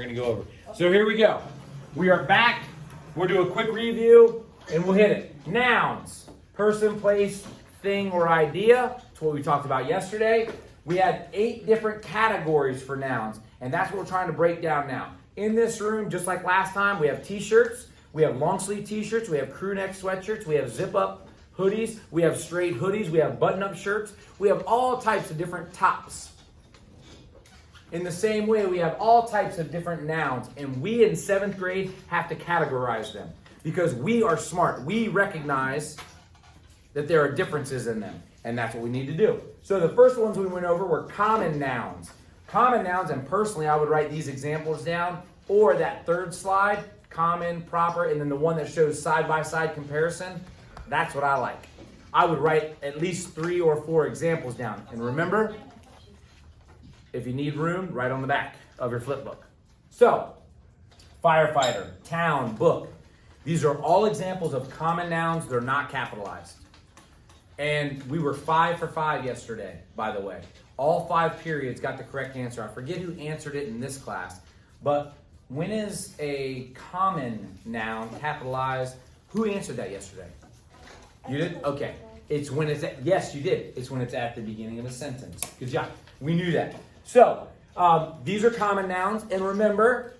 We're going to go over. So here we go. We are back. We'll do a quick review and we'll hit it. Nouns. Person, place, thing, or idea. That's what we talked about yesterday. We had 8 different categories for nouns, and that's what we're trying to break down now. In this room, just like last time, we have t-shirts, we have long sleeve t-shirts, we have crew neck sweatshirts, we have zip up hoodies, we have straight hoodies, we have button up shirts, we have all types of different tops. In the same way, we have all types of different nouns, and we in 7th grade have to categorize them because we are smart. We recognize that there are differences in them, and that's what we need to do. So the first ones we went over were common nouns. Common nouns, and personally, I would write these examples down, or that third slide, common, proper, and then the one that shows side-by-side comparison, that's what I like. I would write at least 3 or 4 examples down. And remember, if you need room, write on the back of your flip book. So, firefighter, town, book. These are all examples of common nouns. They're not capitalized. And we were 5 for 5 yesterday, by the way. All 5 periods got the correct answer. I forget who answered it in this class, but when is a common noun capitalized? Who answered that yesterday? You did? Okay. It's when it's at, yes, you did. It's when it's at the beginning of a sentence. Good job. We knew that. So, these are common nouns. And remember,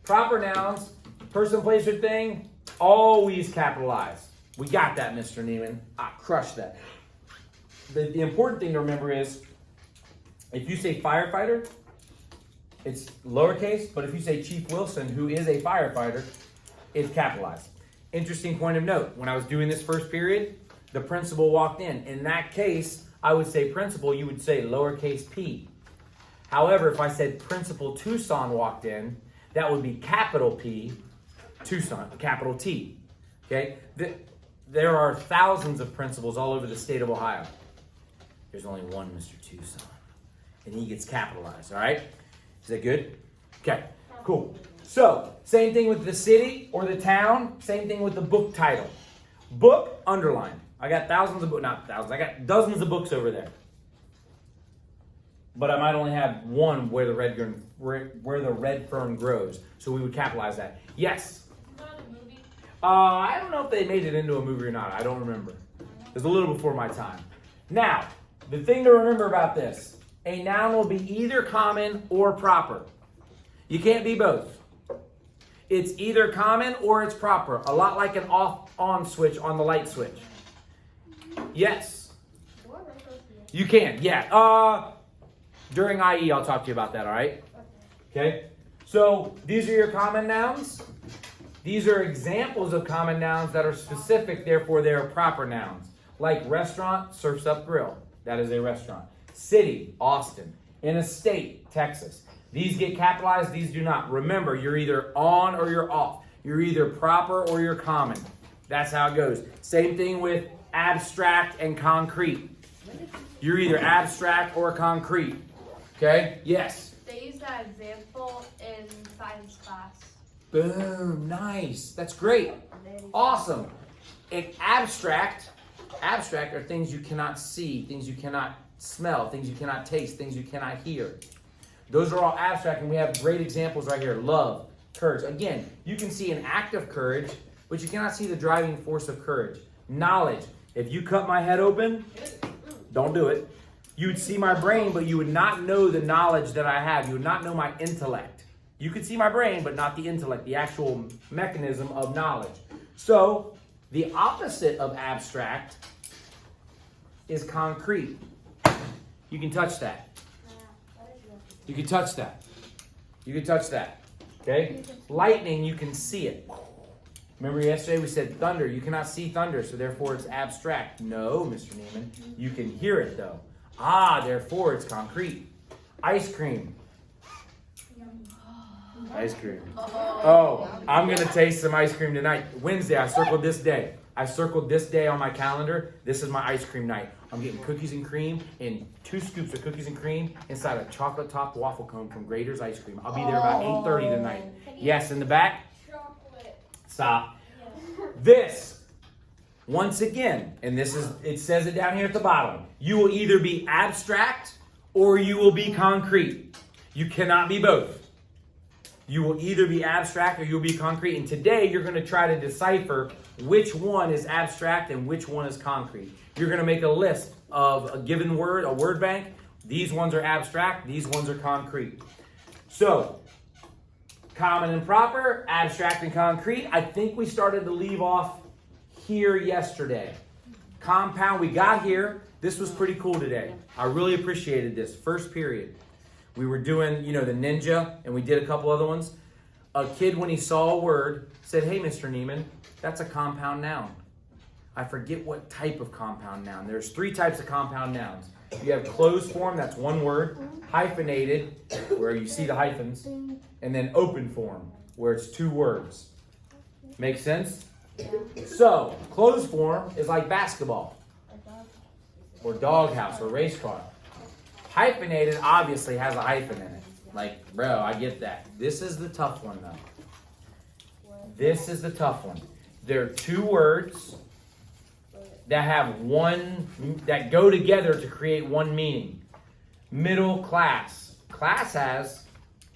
proper nouns, person, place, or thing, always capitalized. We got that, Mr. Neiman. I crushed that. The important thing to remember is, if you say firefighter, it's lowercase, but if you say Chief Wilson, who is a firefighter, it's capitalized. Interesting point of note, when I was doing this first period, the principal walked in. In that case, I would say principal, you would say lowercase p. However, if I said Principal Tucson walked in, that would be capital P, Tucson, capital T. Okay? There are thousands of principals all over the state of Ohio. There's only one Mr. Tucson, and he gets capitalized, all right? Is that good? Okay, cool. So, same thing with the city or the town, same thing with the book title. Book, underlined. I got thousands of books, not thousands, I got dozens of books over there. But I might only have one where the red fern grows. So we would capitalize that. Yes? Not a movie? I don't know if they made it into a movie or not. I don't remember. It was a little before my time. Now, the thing to remember about this, a noun will be either common or proper. You can't be both. It's either common or it's proper. A lot like an off-on switch on the light switch. Yes? You can, yeah. During IE, I'll talk to you about that, all right? Okay? So, these are your common nouns. These are examples of common nouns that are specific, therefore they are proper nouns. Like restaurant, Surf's Up Grill. That is a restaurant. City, Austin. In a state, Texas. These get capitalized, these do not. Remember, you're either on or you're off. You're either proper or you're common. That's how it goes. Same thing with abstract and concrete. You're either abstract or concrete. Okay? Yes? They use that example in science class. Boom. Nice. That's great. Awesome. And abstract are things you cannot see, things you cannot smell, things you cannot taste, things you cannot hear. Those are all abstract, and we have great examples right here. Love, courage. Again, you can see an act of courage, but you cannot see the driving force of courage. Knowledge. If you cut my head open, don't do it. You would see my brain, but you would not know the knowledge that I have. You would not know my intellect. You could see my brain, but not the intellect, the actual mechanism of knowledge. So, the opposite of abstract is concrete. You can touch that. You can touch that. You can touch that. Okay? Lightning, you can see it. Remember yesterday we said thunder. You cannot see thunder, so therefore it's abstract. No, Mr. Neiman. You can hear it, though. Therefore it's concrete. Ice cream. Ice cream. Oh, I'm going to taste some ice cream tonight. Wednesday, I circled this day. I circled this day on my calendar. This is my ice cream night. I'm getting cookies and cream and 2 scoops of cookies and cream inside a chocolate top waffle cone from Grader's Ice Cream. I'll be there about 8:30 tonight. Yes, in the back? Stop. This, once again, and this is, it says it down here at the bottom. You will either be abstract or you will be concrete. You cannot be both. You will either be abstract or you'll be concrete. And today you're going to try to decipher which one is abstract and which one is concrete. You're going to make a list of a given word, a word bank. These ones are abstract, these ones are concrete. So, common and proper, abstract and concrete. I think we started to leave off here yesterday. Compound, we got here. This was pretty cool today. I really appreciated this. First period. We were doing, the ninja, and we did a couple other ones. A kid, when he saw a word, said, "Hey, Mr. Neiman, that's a compound noun." I forget what type of compound noun. There's 3 types of compound nouns. You have closed form, that's one word. Hyphenated, where you see the hyphens. And then open form, where it's 2 words. Make sense? So, closed form is like basketball. Or doghouse, or race car. Hyphenated obviously has a hyphen in it. Like, bro, I get that. This is the tough one, though. This is the tough one. There are 2 words that have that go together to create one meaning. Middle class. Class has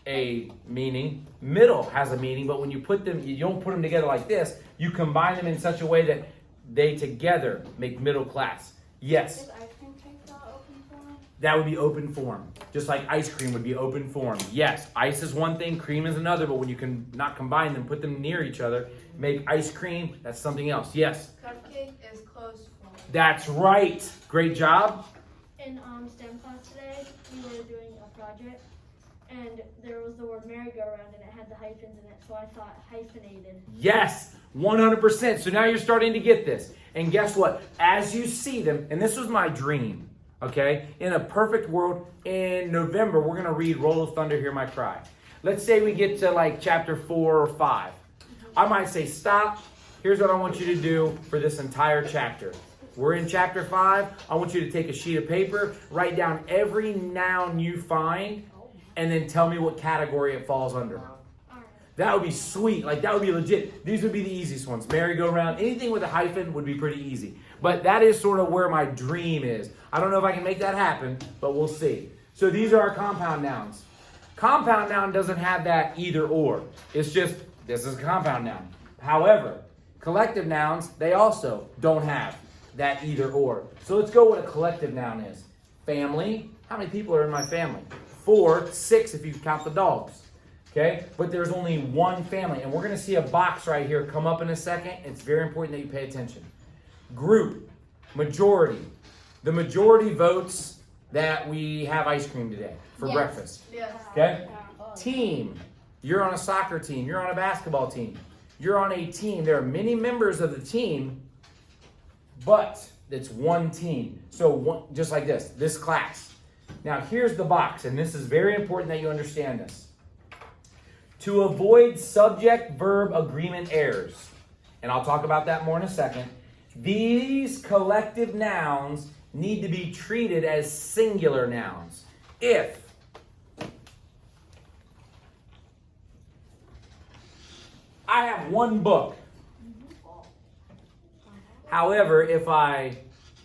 a meaning. Middle has a meaning, but when you put them, you don't put them together like this. You combine them in such a way that they together make middle class. Yes. Is ice cream cake not open form? That would be open form. Just like ice cream would be open form. Yes, ice is one thing, cream is another, but when you can not combine them, put them near each other, make ice cream, that's something else. Yes? Cupcake is closed form. That's right. Great job. In STEM class today, we were doing a project, and there was the word merry-go-round, and it had the hyphens in it, so I thought hyphenated. Yes, 100%. So now you're starting to get this. And guess what? As you see them, and this was my dream, okay? In a perfect world, in November, we're going to read Roll of Thunder, Hear My Cry. Let's say we get to like chapter 4 or 5. I might say, stop. Here's what I want you to do for this entire chapter. We're in chapter 5. I want you to take a sheet of paper, write down every noun you find, and then tell me what category it falls under. That would be sweet. Like, that would be legit. These would be the easiest ones. Merry-go-round. Anything with a hyphen would be pretty easy. But that is sort of where my dream is. I don't know if I can make that happen, but we'll see. So these are our compound nouns. Compound noun doesn't have that either or. It's just, this is a compound noun. However, collective nouns, they also don't have that either or. So let's go what a collective noun is. Family. How many people are in my family? 4, 6 if you count the dogs. Okay, but there's only one family, and we're going to see a box right here come up in a second. It's very important that you pay attention. Group, majority. The majority votes that we have ice cream today for breakfast. Yes. Okay? Team. You're on a soccer team. You're on a basketball team. You're on a team. There are many members of the team, but it's one team. So just like this class. Now here's the box, and this is very important that you understand this. To avoid subject-verb agreement errors, and I'll talk about that more in a second, these collective nouns need to be treated as singular nouns. If I have one book, however, if I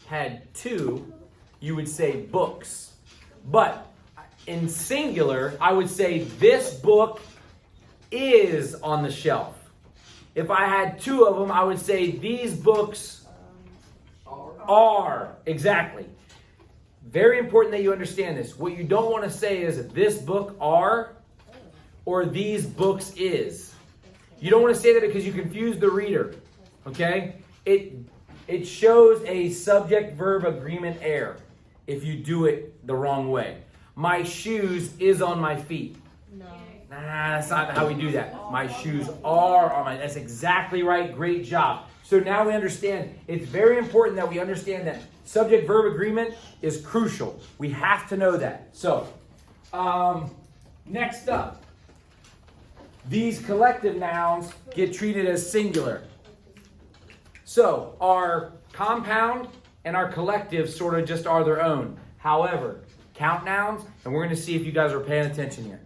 had 2, you would say books. But in singular, I would say this book is on the shelf. If I had 2 of them, I would say these books are. Exactly. Very important that you understand this. What you don't want to say is this book are or these books is. You don't want to say that because you confuse the reader. Okay? It shows a subject-verb agreement error if you do it the wrong way. My shoes is on my feet. No. That's not how we do that. My shoes are on my... That's exactly right. Great job. So now we understand. It's very important that we understand that subject-verb agreement is crucial. We have to know that. So, next up. These collective nouns get treated as singular. So, our compound and our collective sort of just are their own. However, count nouns, and we're going to see if you guys are paying attention here.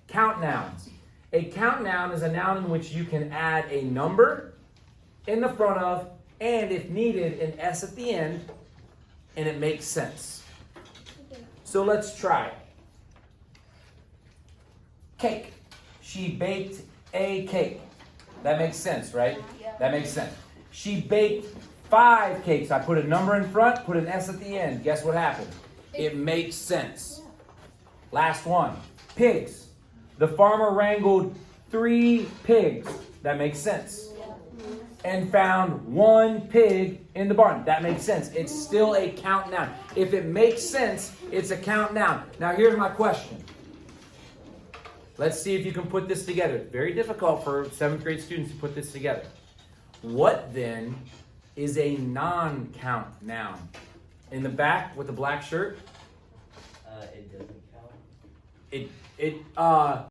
Count nouns. A count noun is a noun in which you can add a number in the front of, and if needed, an S at the end, and it makes sense. So let's try it. Cake. She baked a cake. That makes sense, right? Yeah. That makes sense. She baked 5 cakes. I put a number in front, put an S at the end. Guess what happened? It makes sense. Last one. Pigs. The farmer wrangled 3 pigs. That makes sense. And found 1 pig in the barn. That makes sense. It's still a count noun. If it makes sense, it's a count noun. Now here's my question. Let's see if you can put this together. It's very difficult for 7th grade students to put this together. What then is a non-count noun? In the back with the black shirt? It doesn't count. It